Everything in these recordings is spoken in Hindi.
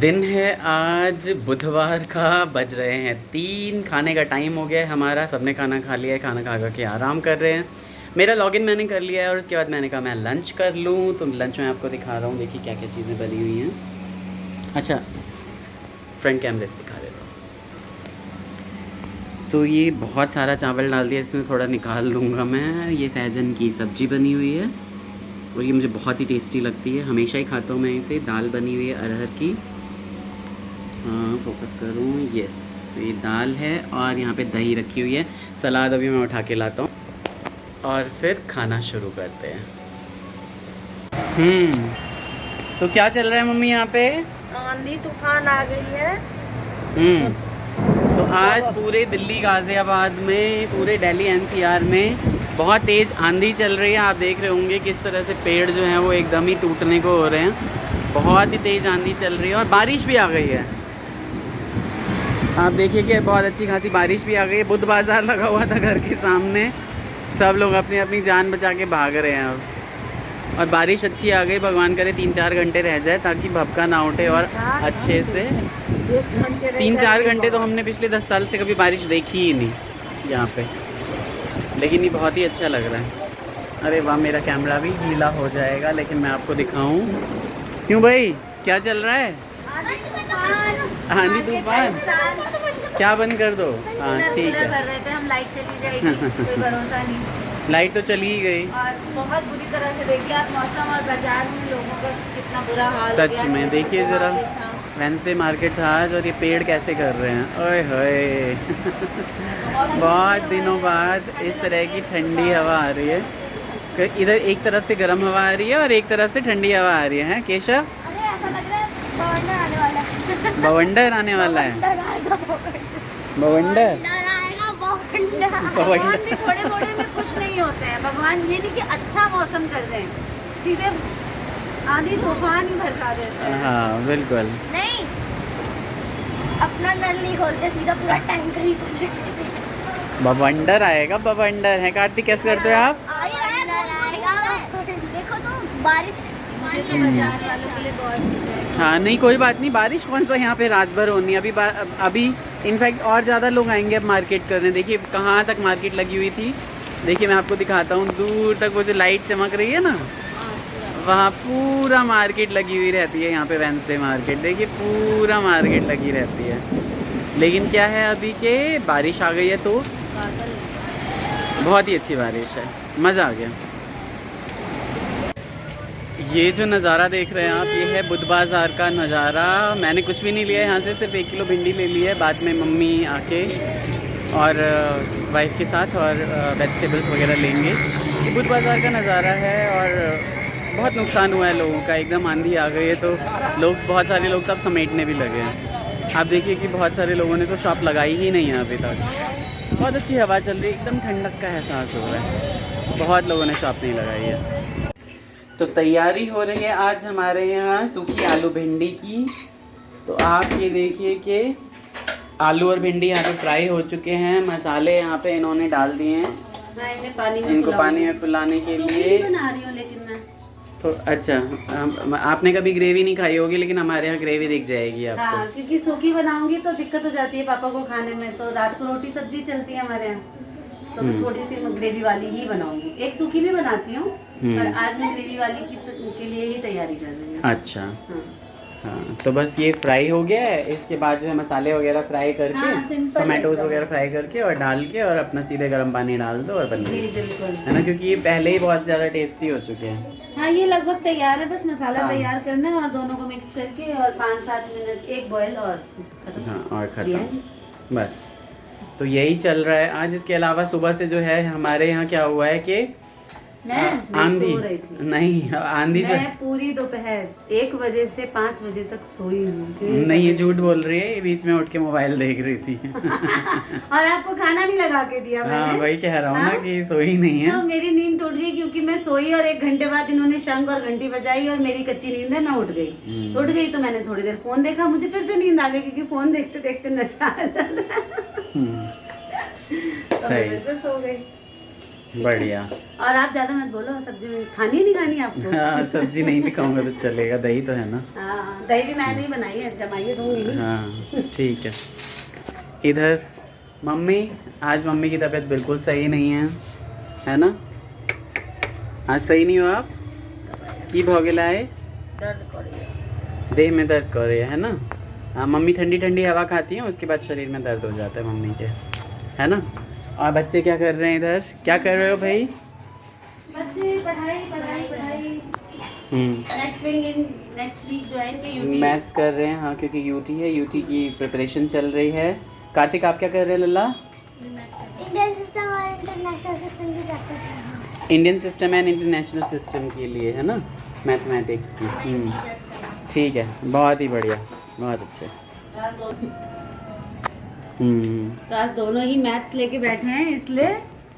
दिन है आज बुधवार का, बज रहे हैं 3। खाने का टाइम हो गया है हमारा। सबने खाना खा लिया है, खाना खा के आराम कर रहे हैं। मेरा लॉगिन मैंने कर लिया है और उसके बाद मैंने कहा मैं लंच कर लूँ, तो लंच में आपको दिखा रहा हूँ। देखिए क्या क्या चीज़ें बनी हुई हैं। अच्छा, फ्रंट कैमरे से दिखा देता हूँ। तो ये बहुत सारा चावल डाल दिया, इसमें थोड़ा निकाल लूँगा मैं। ये सहजन की सब्ज़ी बनी हुई है और ये मुझे बहुत ही टेस्टी लगती है, हमेशा ही खाता हूँ मैं इसे। दाल बनी हुई है अरहर की। हाँ, फोकस करूँ, यस। ये दाल है और यहाँ पे दही रखी हुई है। सलाद अभी मैं उठा के लाता हूँ और फिर खाना शुरू करते हैं। तो क्या चल रहा है मम्मी यहाँ पे? आंधी तूफान आ गई है। तो आज पूरे दिल्ली गाज़ियाबाद में, पूरे दिल्ली एनसीआर में बहुत तेज़ आंधी चल रही है। आप देख रहे होंगे किस तरह से पेड़ जो हैं वो एकदम ही टूटने को हो रहे हैं। बहुत ही तेज़ आंधी चल रही है और बारिश भी आ गई है। आप देखिए कि बहुत अच्छी खासी बारिश भी आ गई है। बुध बाज़ार लगा हुआ था घर के सामने, सब लोग अपनी अपनी जान बचा के भाग रहे हैं अब। और बारिश अच्छी आ गई, भगवान करे 3-4 घंटे रह जाए ताकि भपका ना उठे और अच्छे से। 3-4 घंटे तो हमने पिछले 10 साल से कभी बारिश देखी ही नहीं यहाँ पे, लेकिन ये बहुत ही अच्छा लग रहा है। अरे वाह, मेरा कैमरा भी गीला हो जाएगा, लेकिन मैं आपको दिखाऊं। क्यों भाई, क्या चल रहा है? आंधी तूफान। क्या बंद कर दो? हाँ ठीक है। कर रहे थे हम, लाइट चली जाएगी कोई भरोसा नहीं। लाइट तो चली ही गई। और बहुत बुरी तरह से देखिए आप मौसम और बाजार में लोगों का कितना बुरा हाल हो सच गया। में देखिए ज़रा, वेंसडे मार्केट था आज और ये पेड़ कैसे कर रहे हैं। ओए होए बहुत दिनों बाद इस तरह की ठंडी हवा आ रही है। इधर एक तरफ से गर्म हवा आ रही है और एक तरफ से ठंडी हवा आ रही है। केशव, अरे ऐसा लग रहा है बवंडर आने वाला है। बवंडर आने वाला है। बवंडर भगवान भी थोड़े मोड़े में कुछ नहीं होते हैं। भगवान ये नहीं कि अच्छा मौसम कर दें, सीधे आंधी तूफान ही बरसा देते हैं। हाँ बिल्कुल। नहीं, अपना नल नहीं खोलते, सीधा पूरा टैंकर ही खोलते। बवंडर आएगा, बवंडर है। कार्तिक कैसे करते हो आप? देखो तो बारिश बाजार वालों के लिए बहुत। हाँ नहीं, कोई बात नहीं। बारिश कौन सा यहाँ पे रात भर होनी है। अभी इनफैक्ट और ज़्यादा लोग आएंगे अब मार्केट करने। देखिए कहाँ तक मार्केट लगी हुई थी। देखिए मैं आपको दिखाता हूँ, दूर तक वो जो लाइट चमक रही है ना, वहाँ पूरा मार्केट लगी हुई रहती है। यहाँ पे वेंसडे मार्केट देखिए, पूरा मार्केट लगी रहती है। लेकिन क्या है अभी के बारिश आ गई है तो बहुत ही अच्छी बारिश है, मज़ा आ गया। ये जो नज़ारा देख रहे हैं आप, ये है बुध बाज़ार का नज़ारा। मैंने कुछ भी नहीं लिया यहाँ से, सिर्फ 1 किलो भिंडी ले ली है। बाद में मम्मी आके और वाइफ के साथ और वेजिटेबल्स वगैरह लेंगे। ये बुध बाज़ार का नज़ारा है और बहुत नुकसान हुआ है लोगों का। एकदम आंधी आ गई है तो लोग, बहुत सारे लोग तब समेटने भी लगे हैं। आप देखिए कि बहुत सारे लोगों ने तो शॉप लगाई ही नहीं है अभी तक। बहुत अच्छी हवा चल रही है, एकदम ठंडक का एहसास हो रहा है। बहुत लोगों ने शॉप नहीं लगाई है। तो तैयारी हो रही है आज हमारे यहाँ सूखी आलू भिंडी की। तो आप ये देखिए कि आलू और भिंडी यहाँ पे फ्राई हो चुके हैं। मसाले यहाँ पे इन्होंने डाल दिए हैं इनको पानी में फुलाने के लिए। बना रही हूँ लेकिन मैं तो अच्छा, आपने कभी ग्रेवी नहीं खाई होगी, लेकिन हमारे यहाँ ग्रेवी दिख जाएगी आपको। हाँ, क्योंकि सूखी बनाऊंगी तो दिक्कत हो जाती है पापा को खाने में। तो रात को रोटी सब्जी चलती है हमारे यहाँ, तो मैं थोड़ी सी ग्रेवी वाली ही बनाऊंगी। एक सूखी भी बनाती हूँ, पर आज मैं ग्रेवी वाली के लिए ही तैयारी कर रही हूँ। अच्छा हाँ, तो बस ये फ्राई हो गया है। इसके बाद जो है मसाले वगैरह फ्राई करके, टमाटोज वगैरह फ्राई करके और डाल के और अपना सीधे गर्म पानी डाल दो और बन गई, है ना। क्योंकि ये पहले ही बहुत ज़्यादा टेस्टी हो चुके हैं। हाँ, ये लगभग तैयार है, बस मसाला तैयार करना है और दोनों को मिक्स करके और 5-7 मिनट एक बॉयल और हाँ और ख़त्म बस। तो यही चल रहा है आज। इसके अलावा सुबह से जो है हमारे यहाँ क्या हुआ है कि आंधी नहीं, आंधी जो पूरी दोपहर 1 बजे से 5 बजे तक सोई हूँ। नहीं, ये झूठ बोल रही है, ये बीच में उठ के मोबाइल देख रही थी। और आपको खाना भी लगा के दिया मैंने। हाँ वही कह रहा हूँ ना कि सोई नहीं है। तो मेरी नींद टूट गई क्योंकि मैं सोई और 1 घंटे बाद इन्होंने शंख और घंटी बजाई और मेरी कच्ची नींद है, मैं उठ गई। तो मैंने थोड़ी देर फोन देखा, मुझे फिर से नींद आ गई क्योंकि फोन देखते देखते नशा आ जाता है। सही। तो मैं फिर से सो गई। बढ़िया। और आप ज्यादा मत बोलो, सब्जी में खानी है नहीं खानी आपको? हाँ, सब्जी नहीं भी खाऊंगा तो चलेगा, दही तो है ना। हाँ, दही भी मैंने ही बनाई है, जमाइए दूंगी। हाँ ठीक है। इधर मम्मी, आज मम्मी की तबीयत बिल्कुल सही नहीं है ना? आज सही नहीं हो आप? की भोगेला है? दर्द कर रही है। देह में दर्द कर रही है ना? हाँ, मम्मी ठंडी ठंडी हवा खाती हैं, उसके बाद शरीर में दर्द हो जाता है मम्मी के, है ना? और बच्चे क्या कर रहे हैं इधर? क्या कर रहे हो भाई? बच्चे पढ़ाई पढ़ाई पढ़ाई। नेक्स्ट वीक जो है इनके यूटी मैथ्स कर रहे हैं, हाँ, क्योंकि यूटी है, यूटी की प्रिपरेशन चल रही है। कार्तिक आप क्या कर रहे हैं लल्ला? इंडियन सिस्टम और इंटरनेशनल सिस्टम की प्रैक्टिस है। Indian system and international system के लिए, है ना, मैथमेटिक्स की। ठीक है, बहुत ही बढ़िया, बहुत अच्छे। तो आज दोनों ही मैथ्स लेके बैठे हैं, इसलिए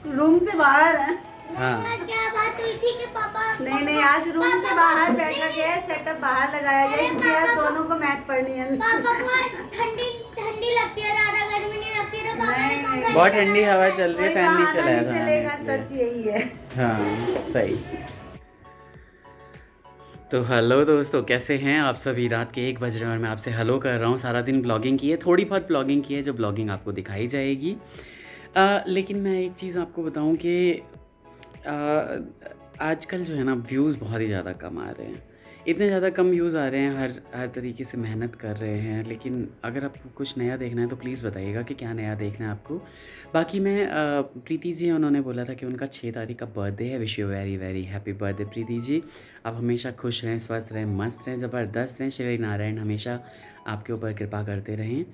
रूम से बाहर हैं। हाँ, क्या बात हुई थी कि पापा नहीं आज रूम से बाहर बैठा गया है, सेटअप बाहर लगाया गया है, क्योंकि आज दोनों को मैथ पढ़नी है। पापा को ठंडी ठंडी लगती है, ज्यादा गर्मी नहीं लगती, तो पापा ने नहीं, पंखा बहुत ठंडी हवा चल रही है, कोई फैन नहीं बहाना चलाया नहीं था चलेगा, मैंने सच यही है। इसलिए। हाँ सही। तो हेलो दोस्तों, कैसे हैं आप सभी? रात के 1 बज रहे हैं और मैं आपसे हेलो कर रहा हूँ। सारा दिन ब्लॉगिंग की है, थोड़ी बहुत ब्लॉगिंग की है, जो ब्लॉगिंग आपको दिखाई जाएगी। लेकिन मैं एक चीज़ आपको बताऊँ कि आजकल जो है ना, व्यूज़ बहुत ही ज़्यादा कम आ रहे हैं। इतने ज़्यादा कम व्यूज़ आ रहे हैं, हर तरीके से मेहनत कर रहे हैं, लेकिन अगर आपको कुछ नया देखना है तो प्लीज़ बताइएगा कि क्या नया देखना है आपको। बाकी मैं प्रीति जी, उन्होंने बोला था कि उनका 6 तारीख का बर्थडे है। Wish you very very happy birthday Preeti ji. आप हमेशा खुश रहें, स्वस्थ रहें, मस्त रहें, ज़बरदस्त रहें। श्री नारायण हमेशा आपके ऊपर कृपा करते रहें।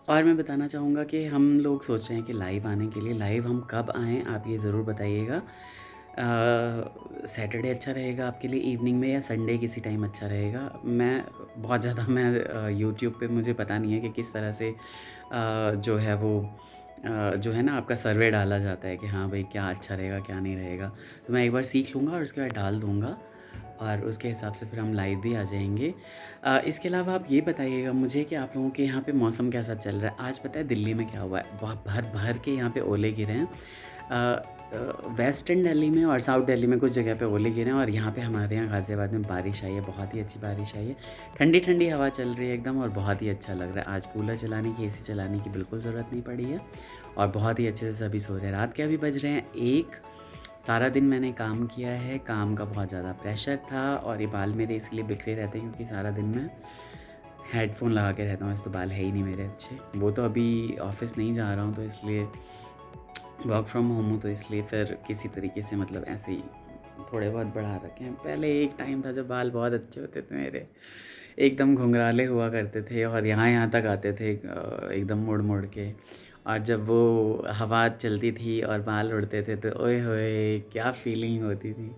और मैं बताना चाहूँगा कि हम लोग सोच रहे हैं कि लाइव आने के लिए, लाइव हम कब आएँ आप ये ज़रूर बताइएगा। सैटरडे अच्छा रहेगा आपके लिए इवनिंग में, या संडे किसी टाइम अच्छा रहेगा? मैं यूट्यूब पे मुझे पता नहीं है कि किस तरह से जो है वो जो है ना, आपका सर्वे डाला जाता है कि हाँ भाई क्या अच्छा रहेगा क्या नहीं रहेगा। तो मैं एक बार सीख लूँगा और उसके बाद डाल दूँगा, और उसके हिसाब से फिर हम लाइव भी आ जाएंगे। इसके अलावा आप ये बताइएगा मुझे कि आप लोगों के यहाँ पे मौसम कैसा चल रहा है। आज पता है दिल्ली में क्या हुआ है? बहुत भर भर के यहाँ पे ओले गिरे हैं। वेस्टर्न दिल्ली में और साउथ दिल्ली में कुछ जगह पे ओले गिरे हैं, और यहाँ पे हमारे यहाँ गाज़ियाबाद में बारिश आई है, बहुत ही अच्छी बारिश आई है। ठंडी ठंडी हवा चल रही है एकदम, और बहुत ही अच्छा लग रहा है। आज कूलर चलाने की, एसी चलाने की बिल्कुल ज़रूरत नहीं पड़ी है, और बहुत ही अच्छे से सभी सो रहे हैं। रात के अभी बज रहे हैं 1। सारा दिन मैंने काम किया है, काम का बहुत ज़्यादा प्रेशर था, और ये बाल मेरे इसलिए बिखरे रहते हैं क्योंकि सारा दिन मैं हेडफोन लगा के रहता हूँ। ऐसे तो बाल है ही नहीं मेरे अच्छे। वो तो अभी ऑफिस नहीं जा रहा हूँ, तो इसलिए वर्क फ्रॉम होम हूँ, तो इसलिए फिर किसी तरीके से मतलब ऐसे ही थोड़े बहुत बढ़ा रखे हैं। पहले एक टाइम था जब बाल बहुत अच्छे होते थे मेरे, एकदम घुंघराले हुआ करते थे, और यहाँ तक आते थे एकदम मुड़ मुड़ के। और जब वो हवा चलती थी और बाल उड़ते थे तो ओए होए क्या फीलिंग होती थी।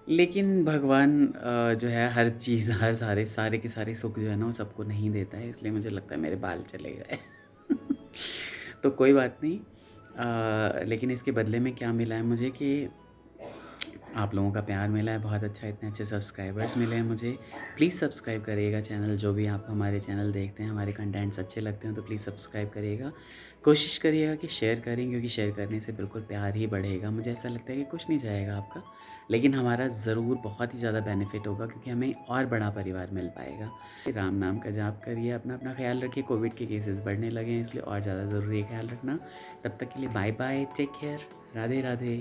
लेकिन भगवान जो है हर चीज़, हर सारे के सारे सुख जो है ना, वो सबको नहीं देता है, इसलिए मुझे लगता है मेरे बाल चले गए। तो कोई बात नहीं। लेकिन इसके बदले में क्या मिला है मुझे कि आप लोगों का प्यार मिला है बहुत अच्छा, इतने अच्छे सब्सक्राइबर्स मिले हैं मुझे। प्लीज़ सब्सक्राइब करिएगा चैनल, जो भी आप हमारे चैनल देखते हैं, हमारे कंटेंट्स अच्छे लगते हैं तो प्लीज़ सब्सक्राइब करिएगा। कोशिश करिएगा कि शेयर करें, क्योंकि शेयर करने से बिल्कुल प्यार ही बढ़ेगा। मुझे ऐसा लगता है कि कुछ नहीं जाएगा आपका, लेकिन हमारा ज़रूर बहुत ही ज़्यादा बेनिफिट होगा, क्योंकि हमें और बड़ा परिवार मिल पाएगा। राम नाम का जाप करिए, अपना ख्याल रखिए। कोविड के केसेस बढ़ने लगे हैं, इसलिए और ज़्यादा ज़रूरी है ख्याल रखना। तब तक के लिए bye bye, take care, Radhe Radhe.